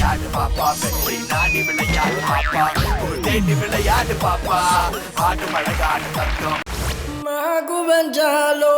விளையாடு பாப்பா வெற்றி நாடி விளையாடு பாப்பா தேடி விளையாடு பாப்பா ஆடு மழகாடு தத்துவம் Magubanjalo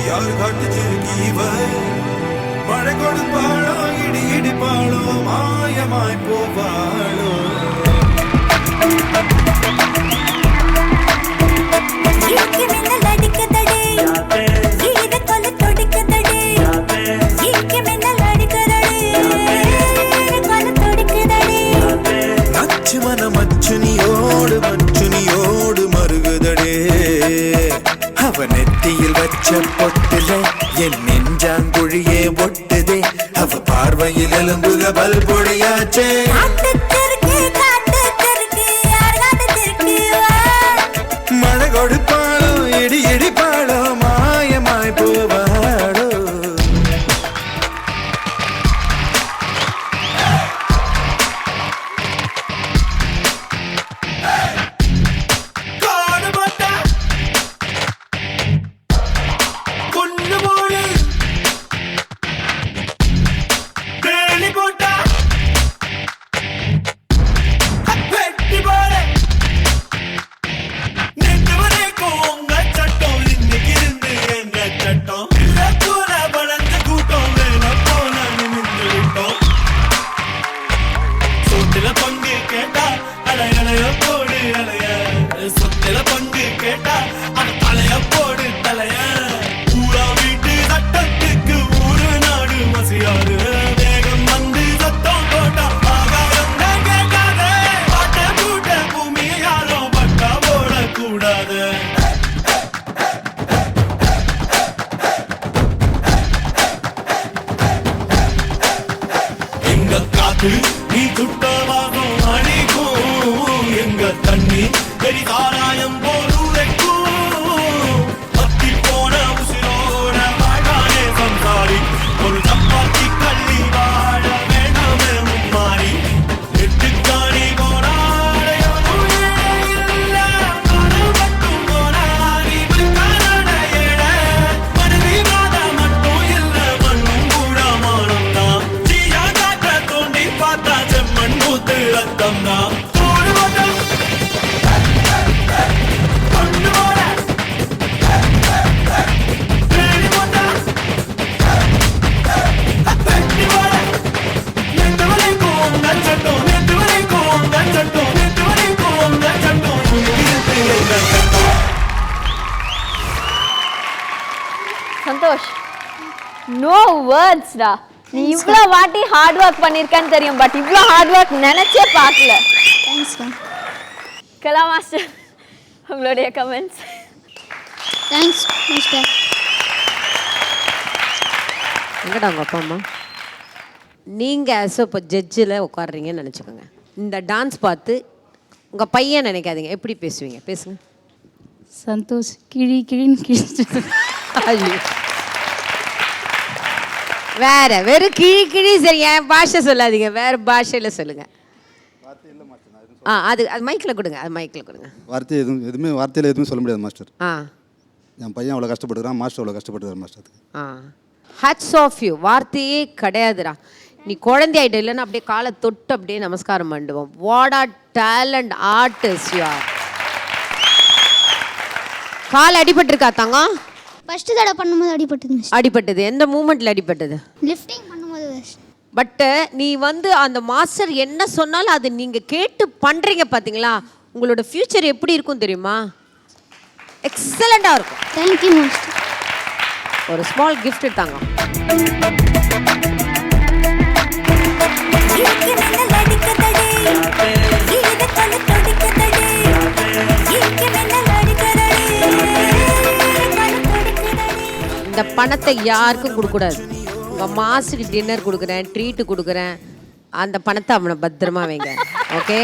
யார் காட்டு சிறுக்கீவர் மழை கொடுப்பாளோ இடி இடிப்பாளோ மாயமாய் போவாளோ நச்சு மன மச்சுனியோடு மச்சுனியோடு மருகுதடே அவ நெத்தியில் வச்ச பொட்டுல என் நெஞ்சாங்குழியே ஒட்டுதே அவ பார்வையில் எலும்புக பல் பொடியாச்சே மழை கொடுப்பாளோ இடி இடிப்பாளோ மாயமாய் போவாளோ நீ துட்டவாகும் அணிக்கும் எங்க தண்ணி பெரி தாராயம் போல் உரைக்கும் பத்தி போன உசிரோட வாழானே சம்சாரி ஒரு சப்பாத்தி கள்ளி வாழ வேண்டாமே மும்மாறி எட்டுக்காணி சந்தோஷ், நோ வேர்ட்ஸ் டா. நீ இவ்ளோ வாட்டி ஹார்ட் ஒர்க் பண்ணிருக்கன்னு தெரியும், பட் இவ்ளோ ஹார்ட் ஒர்க் நினைச்சே பார்க்கல. Thanks ma'am. கலா மாஸ்டர், உங்களுடைய கமெண்ட்ஸ். Thanks master. எங்கடா உங்கள் அப்பா அம்மா? நீங்கள் இப்போ ஜட்ஜில் உட்காடுறீங்கன்னு நினச்சிக்கோங்க. இந்த டான்ஸ் பார்த்து உங்கள் பையன் நினைக்காதீங்க, எப்படி பேசுவீங்க? பேசுங்க. சந்தோஷ் கிழின்னு கிழிச்சிட்டு. ஐயோ. வேற வெறும் கிழி சரி, என் பாஷை சொல்லாதீங்க, வேற பாஷையில் சொல்லுங்க. அது மைக்கில் கொடுங்க, அது மைக்கில் கொடுங்க. வார்த்தையில் எதுவுமே சொல்ல முடியாது மாஸ்டர். ஆ, என் பையன் அவ்வளோ கஷ்டப்படுறான், மாஸ்டர் அவ்வளோ கஷ்டப்படுறாரு மாஸ்டர். ஆ, ஹட்ஸ் ஆஃப் யூ. வார்த்தையே கிடையாதுடா. நீ குழந்தை ஆகிட்ட இல்லைன்னா அப்படியே காலை தொட்டு அப்படியே நமஸ்காரம் பண்ணுவோம். What are talent artist you are. கால் அடிபட்டிருக்கா தங்கம்? ஃபர்ஸ்ட் தடவை பண்ணும்போது அடிபட்டது மிஸ்டர். அடிபட்டது எந்த மூமெண்ட்டில் அடிபட்டது? லிஃப்டிங் பண்ணும்போது மிஸ்டர். பட்டு நீ வந்து அந்த மாஸ்டர் என்ன சொன்னாலும் அது நீங்கள் கேட்டு பண்ணுறீங்க பார்த்தீங்களா, உங்களோட ஃப்யூச்சர் எப்படி இருக்கும் தெரியுமா? எக்ஸலண்ட்டாக இருக்கும். Thank you master. ஒரு ஸ்மால் கிஃப்ட் தாங்க. இந்த பணத்தை யாருக்கும் கொடுக்கூடாது. உங்கள் மாசுக்கு டின்னர் கொடுக்குறேன், ட்ரீட்டு கொடுக்குறேன், அந்த பணத்தை அவனை பத்திரமா வைங்க. Okay,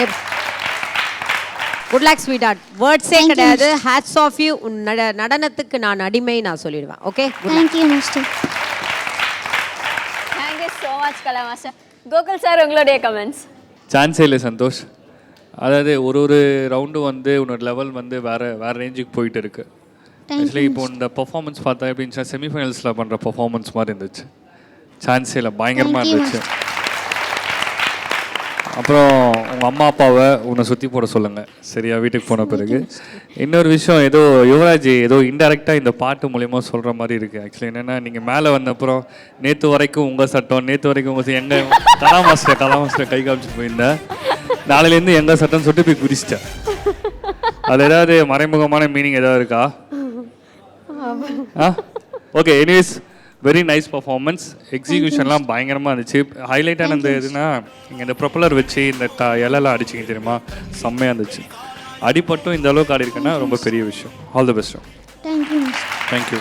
good luck sweetheart. வேர்ட்ஸே கிடையாது. Hats off you. உன் நடனத்துக்கு நான் அடிமை நான் சொல்லிடுவேன். Okay, thank you master. Thank you so much Kala master. Gokul sir, உங்களுடைய கமெண்ட்ஸ். சான்ஸே இல்லை சந்தோஷ். அதாவது ஒரு ரவுண்டு வந்து உன்னோட லெவல் வந்து வேறு ரேஞ்சுக்கு போயிட்டு இருக்கு. ஆக்சுவலி இப்போ இந்த பர்ஃபார்மன்ஸ் பார்த்தா எப்படின்னு செமிஃபைனல்ஸில் பண்ணுற பர்ஃபார்மன்ஸ் மாதிரி இருந்துச்சு. சான்ஸே இல்லை, பயங்கரமாக இருந்துச்சு. அப்புறம் உங்கள் அம்மா அப்பாவை உன்னை சுற்றி போட சொல்லுங்கள் சரியா, வீட்டுக்கு போன பிறகு. இன்னொரு விஷயம், ஏதோ யுவராஜ் ஏதோ இன்டெரக்டாக இந்த பாட்டு மூலயமா சொல்கிற மாதிரி இருக்குது. ஆக்சுவலி என்னென்னா, நீங்கள் மேலே வந்த அப்புறம் நேற்று வரைக்கும் உங்கள் சட்டம், நேற்று வரைக்கும் உங்கள் எங்கள் கலா மாஸ்டர் கை காமிச்சிட்டு போயிருந்தேன், நாளையிலேருந்து எங்கள் சட்டம்னு சொல்லிட்டு போய் குதிச்சிட்டேன். அது ஏதாவது மறைமுகமான மீனிங் ஏதாவது இருக்கா? Okay, anyways very nice performance. எக்ஸிக்யூஷன்லாம் பயங்கரமாக இருந்துச்சு. ஹைலைட்டான இந்த இதுனா, நீங்கள் இந்த ப்ரொப்பலர் வச்சு இந்த இலெல்லாம் அடிச்சிங்க தெரியுமா, செம்மையாக இருந்துச்சு. அடிப்பட்டும் இந்த அளவுக்கு ஆடி இருக்குன்னா ரொம்ப பெரிய விஷயம். All the best. Thank you master. Thank you.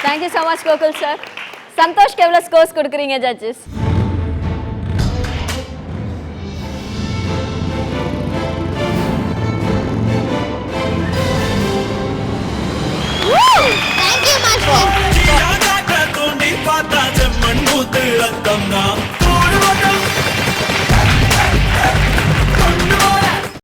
Thank you so much Gokul sir. சந்தோஷ்க்கு எவ்வளோ ஸ்கோர்ஸ் கொடுக்குறீங்க ஜட்ஜஸ்? Thank you master. தோண்டி பார்த்தா செம்மண் ஊத்து ரத்தம் தான்.